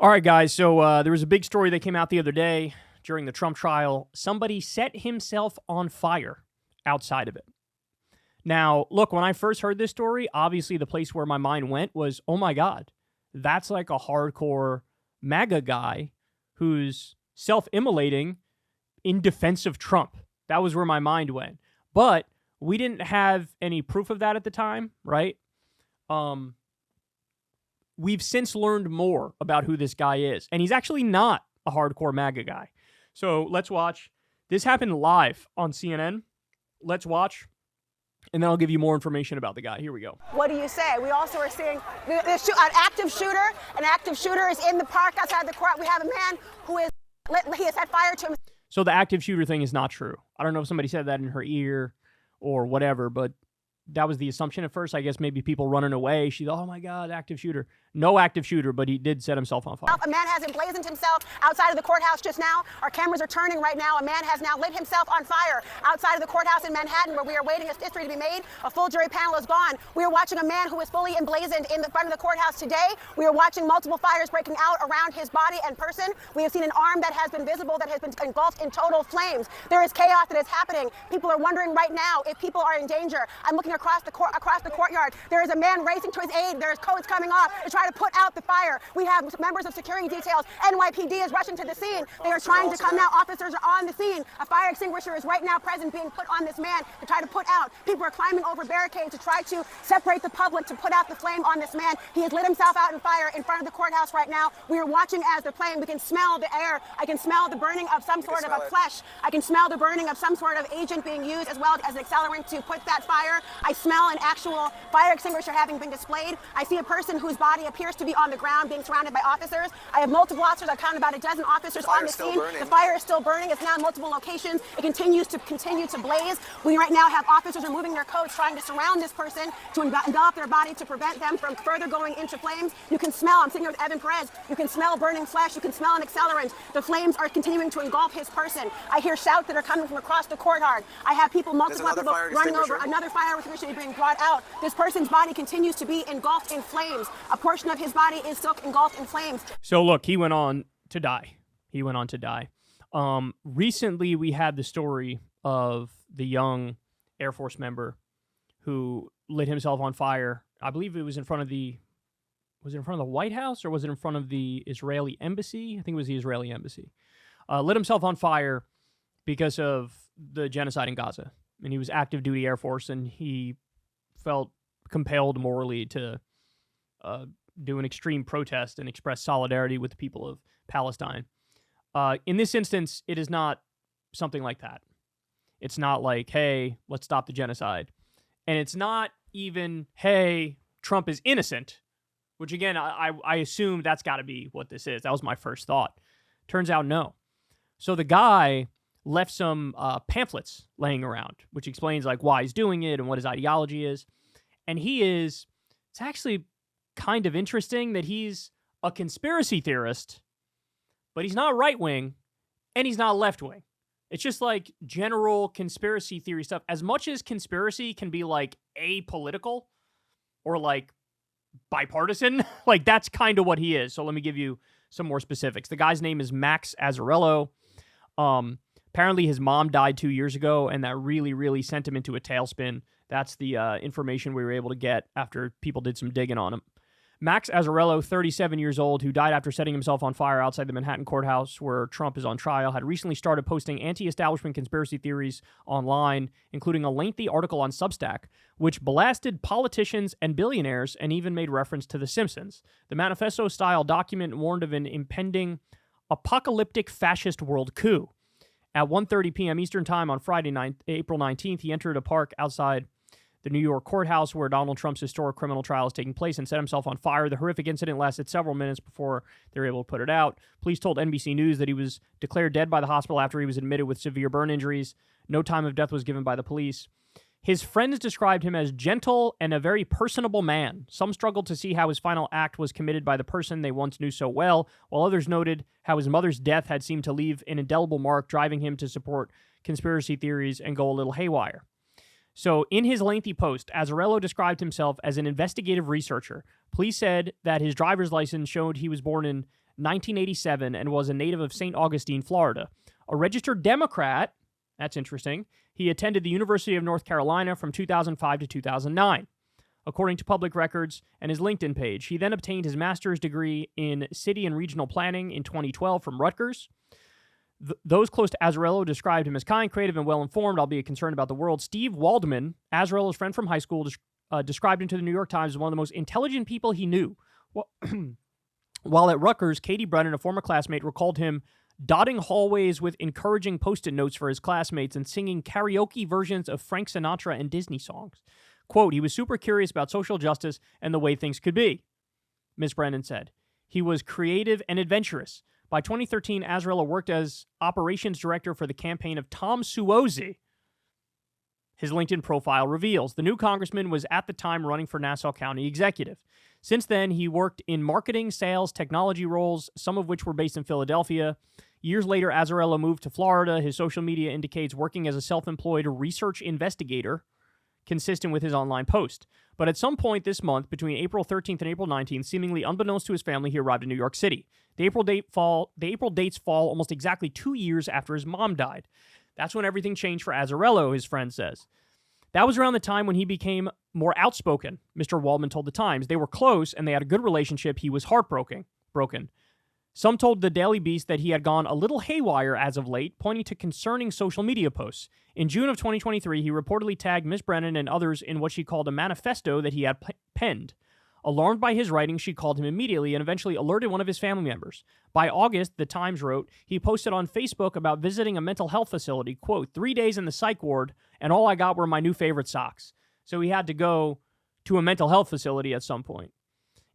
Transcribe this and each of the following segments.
All right, guys. So there was a big story that came out the other day during the Trump trial. Somebody set himself on fire outside of it. Now, look, when I first heard this story, obviously the place where my mind went was, oh my God, that's like a hardcore MAGA guy who's self-immolating in defense of Trump. That was where my mind went. But we didn't have any proof of that at the time, right? We've since learned more about who this guy is. And he's actually not a hardcore MAGA guy. So let's watch. This happened live on CNN. Let's watch. And then I'll give you more information about the guy. Here we go. What do you say? We also are seeing an active shooter. An active shooter is in the park outside the court. We have a man who is, he has set fire to him. So the active shooter thing is not true. I don't know if somebody said that in her ear or whatever, but that was the assumption at first. I guess maybe people running away. She's, oh my God, active shooter. No active shooter, but he did set himself on fire. A man has emblazoned himself outside of the courthouse just now. Our cameras are turning right now. A man has now lit himself on fire outside of the courthouse in Manhattan, where we are waiting for history to be made. A full jury panel is gone. We are watching a man who is fully emblazoned in the front of the courthouse today. We are watching multiple fires breaking out around his body and person. We have seen an arm that has been visible, that has been engulfed in total flames. There is chaos that is happening. People are wondering right now if people are in danger. I'm looking across the courtyard. There is a man racing to his aid. There is codes coming off to try to put out the fire. We have members of security details. NYPD is rushing to the scene. They are trying to come now. Officers are on the scene. A fire extinguisher is right now present, being put on this man to try to put out. People are climbing over barricades to try to separate the public, to put out the flame on this man. He has lit himself out in fire in front of the courthouse right now. We are watching as they're playing. We can smell the air. I can smell the burning of some sort of a flesh. I can smell the burning of some sort of agent being used as well as an accelerant to put that fire. I smell an actual fire extinguisher having been displayed. I see a person whose body appears to be on the ground being surrounded by officers. I have multiple officers. I counted about a dozen officers on the scene. The fire is still burning. It's now in multiple locations. It continues to blaze. We right now have officers removing their coats, trying to surround this person to envelop their body to prevent them from further going into flames. You can smell, I'm sitting here with Evan Perez, you can smell burning flesh. You can smell an accelerant. The flames are continuing to engulf his person. I hear shouts that are coming from across the courtyard. I have multiple people running over. Another fire extinguisher being brought out. This person's body continues to be engulfed in flames. A portion of his body is still engulfed in flames. So look, he went on to die. Recently, we had the story of the young Air Force member who lit himself on fire. I believe it was in front of the White House, or was it in front of the Israeli embassy? I think it was the Israeli embassy. Lit himself on fire because of the genocide in Gaza. And he was active duty Air Force, and he felt compelled morally to do an extreme protest and express solidarity with the people of Palestine. In this instance, it is not something like that. It's not like, hey, let's stop the genocide. And it's not even, hey, Trump is innocent, which again, I assume that's got to be what this is. That was my first thought. Turns out, no. So the guy left some pamphlets laying around, which explains like why he's doing it and what his ideology is. And it's actually kind of interesting that he's a conspiracy theorist, but he's not right-wing and he's not left-wing. It's just like general conspiracy theory stuff. As much as conspiracy can be like apolitical or like bipartisan, like that's kind of what he is. So let me give you some more specifics. The guy's name is Max Azzarello. Apparently his mom died 2 years ago, and that really, really sent him into a tailspin. That's the information we were able to get after people did some digging on him. Max Azzarello, 37 years old, who died after setting himself on fire outside the Manhattan courthouse where Trump is on trial, had recently started posting anti-establishment conspiracy theories online, including a lengthy article on Substack, which blasted politicians and billionaires and even made reference to The Simpsons. The manifesto-style document warned of an impending apocalyptic fascist world coup. At 1:30 p.m. Eastern Time on Friday night, April 19th, he entered a park outside the New York courthouse where Donald Trump's historic criminal trial is taking place and set himself on fire. The horrific incident lasted several minutes before they were able to put it out. Police told NBC News that he was declared dead by the hospital after he was admitted with severe burn injuries. No time of death was given by the police. His friends described him as gentle and a very personable man. Some struggled to see how his final act was committed by the person they once knew so well, while others noted how his mother's death had seemed to leave an indelible mark, driving him to support conspiracy theories and go a little haywire. So in his lengthy post, Azzarello described himself as an investigative researcher. Police said that his driver's license showed he was born in 1987, and was a native of St. Augustine, Florida. A registered Democrat, that's interesting, he attended the University of North Carolina from 2005 to 2009. According to public records and his LinkedIn page, he then obtained his master's degree in city and regional planning in 2012 from Rutgers. Those close to Azzarello described him as kind, creative, and well-informed, albeit concerned about the world. Steve Waldman, Azzarello's friend from high school, described him to the New York Times as one of the most intelligent people he knew. Well, while at Rutgers, Katie Brennan, a former classmate, recalled him dotting hallways with encouraging Post-it notes for his classmates and singing karaoke versions of Frank Sinatra and Disney songs. Quote, he was super curious about social justice and the way things could be, Ms. Brennan said. He was creative and adventurous. By 2013, Azzarello worked as operations director for the campaign of Tom Suozzi. His LinkedIn profile reveals the new congressman was at the time running for Nassau County executive. Since then, he worked in marketing, sales, technology roles, some of which were based in Philadelphia. Years later, Azzarello moved to Florida. His social media indicates working as a self-employed research investigator, consistent with his online post. But at some point this month, between April 13th and April 19th, seemingly unbeknownst to his family, he arrived in New York City. The April dates fall almost exactly 2 years after his mom died. That's when everything changed for Azzarello, his friend says. That was around the time when he became more outspoken, Mr. Waldman told The Times. They were close and they had a good relationship. He was heartbroken. Some told the Daily Beast that he had gone a little haywire as of late, pointing to concerning social media posts. In June of 2023, he reportedly tagged Ms. Brennan and others in what she called a manifesto that he had penned. Alarmed by his writing, she called him immediately and eventually alerted one of his family members. By August, The Times wrote, he posted on Facebook about visiting a mental health facility, quote, 3 days in the psych ward, and all I got were my new favorite socks. So he had to go to a mental health facility at some point.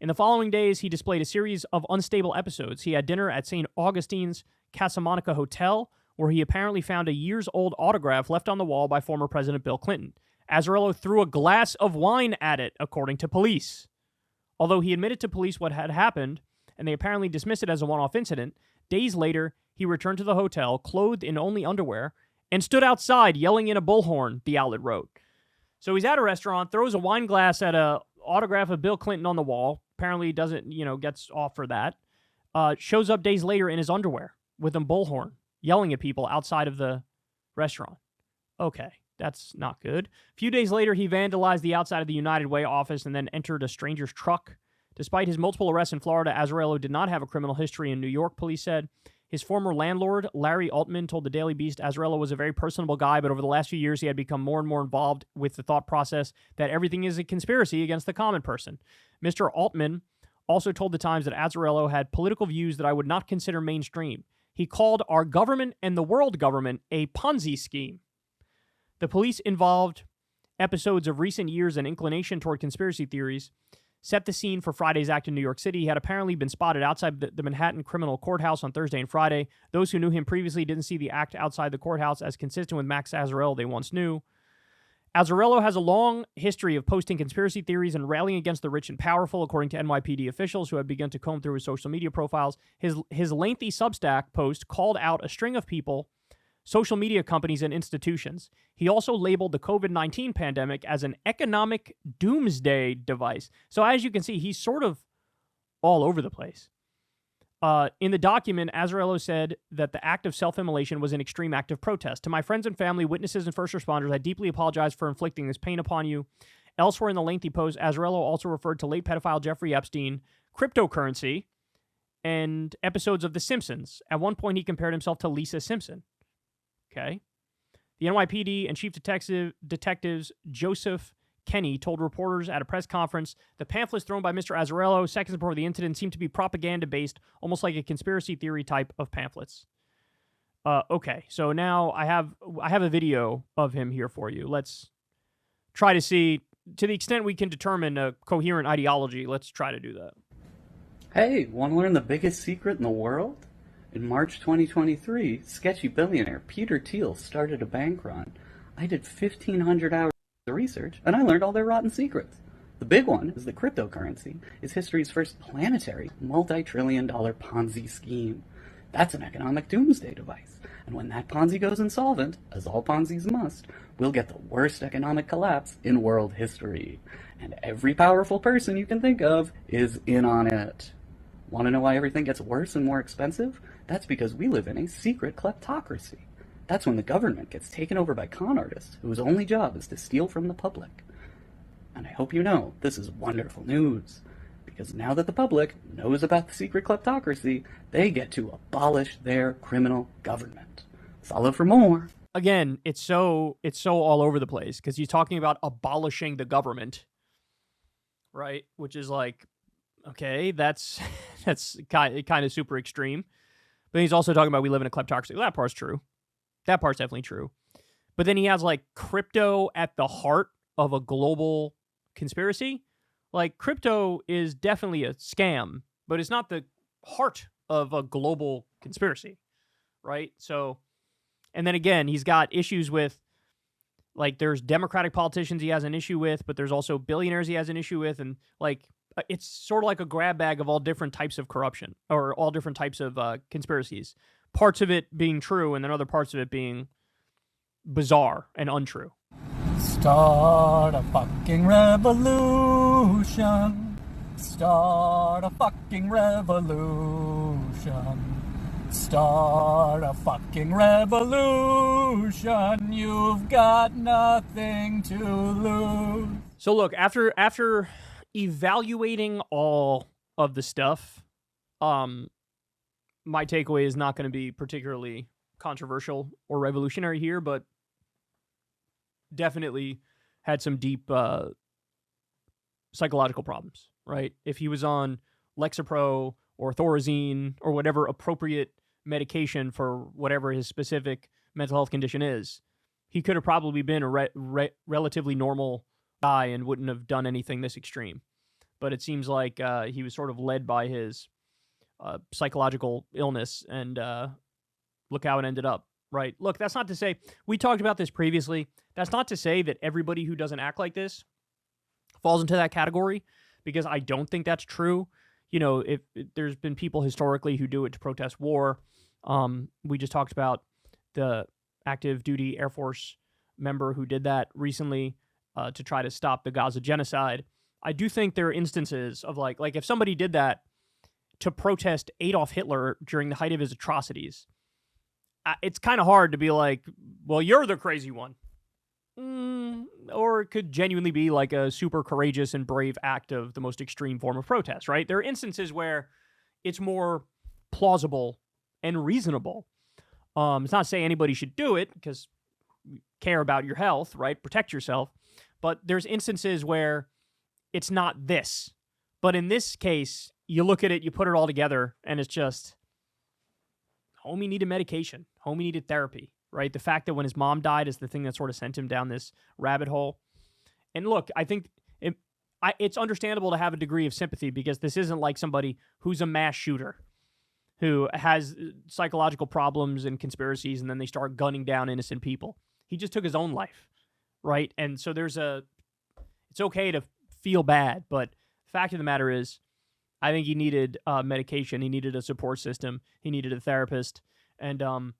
In the following days, he displayed a series of unstable episodes. He had dinner at St. Augustine's Casa Monica Hotel, where he apparently found a years-old autograph left on the wall by former President Bill Clinton. Azzarello threw a glass of wine at it, according to police. Although he admitted to police what had happened, and they apparently dismissed it as a one-off incident, days later, he returned to the hotel, clothed in only underwear, and stood outside yelling in a bullhorn, the outlet wrote. So he's at a restaurant, throws a wine glass at a autograph of Bill Clinton on the wall, apparently doesn't, gets off for that, shows up days later in his underwear with a bullhorn, yelling at people outside of the restaurant. Okay, that's not good. A few days later, he vandalized the outside of the United Way office and then entered a stranger's truck. Despite his multiple arrests in Florida, Azzarello did not have a criminal history in New York, police said. His former landlord, Larry Altman, told the Daily Beast Azzarello was a very personable guy, but over the last few years, he had become more and more involved with the thought process that everything is a conspiracy against the common person. Mr. Altman also told The Times that Azzarello had political views that I would not consider mainstream. He called our government and the world government a Ponzi scheme. The police involved episodes of recent years and inclination toward conspiracy theories set the scene for Friday's act in New York City. He had apparently been spotted outside the Manhattan Criminal Courthouse on Thursday and Friday. Those who knew him previously didn't see the act outside the courthouse as consistent with Max Azzarello they once knew. Azzarello has a long history of posting conspiracy theories and rallying against the rich and powerful, according to NYPD officials who have begun to comb through his social media profiles. His lengthy Substack post called out a string of people, social media companies, and institutions. He also labeled the COVID-19 pandemic as an economic doomsday device. So as you can see, he's sort of all over the place. In the document, Azzarello said that the act of self-immolation was an extreme act of protest. To my friends and family, witnesses, and first responders, I deeply apologize for inflicting this pain upon you. Elsewhere in the lengthy post, Azzarello also referred to late pedophile Jeffrey Epstein, cryptocurrency, and episodes of The Simpsons. At one point, he compared himself to Lisa Simpson. Okay. The NYPD and Chief Detectives Joseph Kenny told reporters at a press conference the pamphlets thrown by Mr. Azzarello seconds before the incident seemed to be propaganda-based, almost like a conspiracy theory type of pamphlets. Okay, so now I have a video of him here for you. Let's try to see, to the extent we can determine a coherent ideology, let's try to do that. Hey, want to learn the biggest secret in the world? In March 2023, sketchy billionaire Peter Thiel started a bank run. I did 1,500 hours of research, and I learned all their rotten secrets. The big one is that cryptocurrency is history's first planetary, multi-trillion-dollar Ponzi scheme. That's an economic doomsday device, and when that Ponzi goes insolvent, as all Ponzis must, we'll get the worst economic collapse in world history. And every powerful person you can think of is in on it. Want to know why everything gets worse and more expensive? That's because we live in a secret kleptocracy. That's when the government gets taken over by con artists whose only job is to steal from the public. And I hope you know this is wonderful news, because now that the public knows about the secret kleptocracy, they get to abolish their criminal government. Follow for more. Again, it's so all over the place, because he's talking about abolishing the government, right? Which is like, okay, that's kind of super extreme. But he's also talking about we live in a kleptocracy. Well, that part's true. That part's definitely true. But then he has like crypto at the heart of a global conspiracy. Like, crypto is definitely a scam, but it's not the heart of a global conspiracy, right? So, and then again, he's got issues with, like, there's Democratic politicians he has an issue with, but there's also billionaires he has an issue with, and like, it's sort of like a grab bag of all different types of corruption, or all different types of conspiracies. Parts of it being true, and then other parts of it being bizarre and untrue. Start a fucking revolution. Start a fucking revolution. Start a fucking revolution. You've got nothing to lose. So look, after evaluating all of the stuff, my takeaway is not going to be particularly controversial or revolutionary here, but definitely had some deep psychological problems, right? If he was on Lexapro or Thorazine or whatever appropriate medication for whatever his specific mental health condition is, he could have probably been a relatively normal guy and wouldn't have done anything this extreme. But it seems like he was sort of led by his psychological illness, and look how it ended up, right? Look, that's not to say, we talked about this previously, that's not to say that everybody who doesn't act like this falls into that category, because I don't think that's true. You know, if there's been people historically who do it to protest war. We just talked about the active duty Air Force member who did that recently to try to stop the Gaza genocide. I do think there are instances of like if somebody did that to protest Adolf Hitler during the height of his atrocities, it's kind of hard to be like, well, you're the crazy one. Or it could genuinely be like a super courageous and brave act of the most extreme form of protest, right? There are instances where it's more plausible and reasonable. It's not saying anybody should do it, because you care about your health, right? Protect yourself. But there's instances where it's not this. But in this case, you look at it, you put it all together, and it's just, homie needed medication. Homie needed therapy, right? The fact that when his mom died is the thing that sort of sent him down this rabbit hole. And look, I think it's understandable to have a degree of sympathy, because this isn't like somebody who's a mass shooter who has psychological problems and conspiracies, and then they start gunning down innocent people. He just took his own life, right? And so it's okay to feel bad, but the fact of the matter is, I think he needed medication. He needed a support system. He needed a therapist. And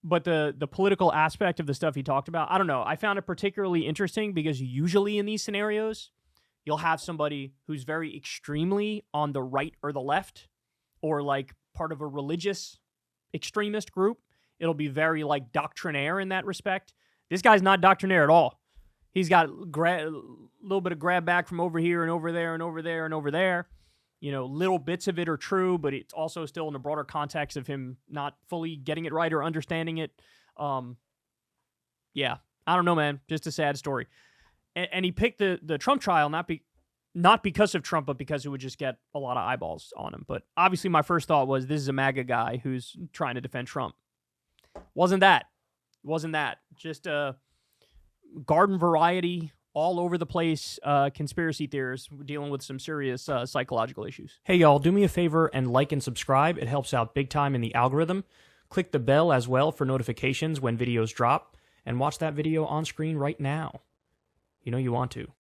but the political aspect of the stuff he talked about, I don't know. I found it particularly interesting, because usually in these scenarios, you'll have somebody who's very extremely on the right or the left, or like part of a religious extremist group. It'll be very like doctrinaire in that respect. This guy's not doctrinaire at all. He's got a little bit of grab back from over here and over there and over there and over there. You know, little bits of it are true, but it's also still in a broader context of him not fully getting it right or understanding it. Yeah, I don't know, man. Just a sad story. And he picked the Trump trial not because of Trump, but because it would just get a lot of eyeballs on him. But obviously my first thought was, this is a MAGA guy who's trying to defend Trump. Wasn't that. Just a garden variety, all over the place conspiracy theorists dealing with some serious psychological issues. Hey, y'all, do me a favor and like and subscribe. It helps out big time in the algorithm. Click the bell as well for notifications when videos drop, and watch that video on screen right now. You know you want to.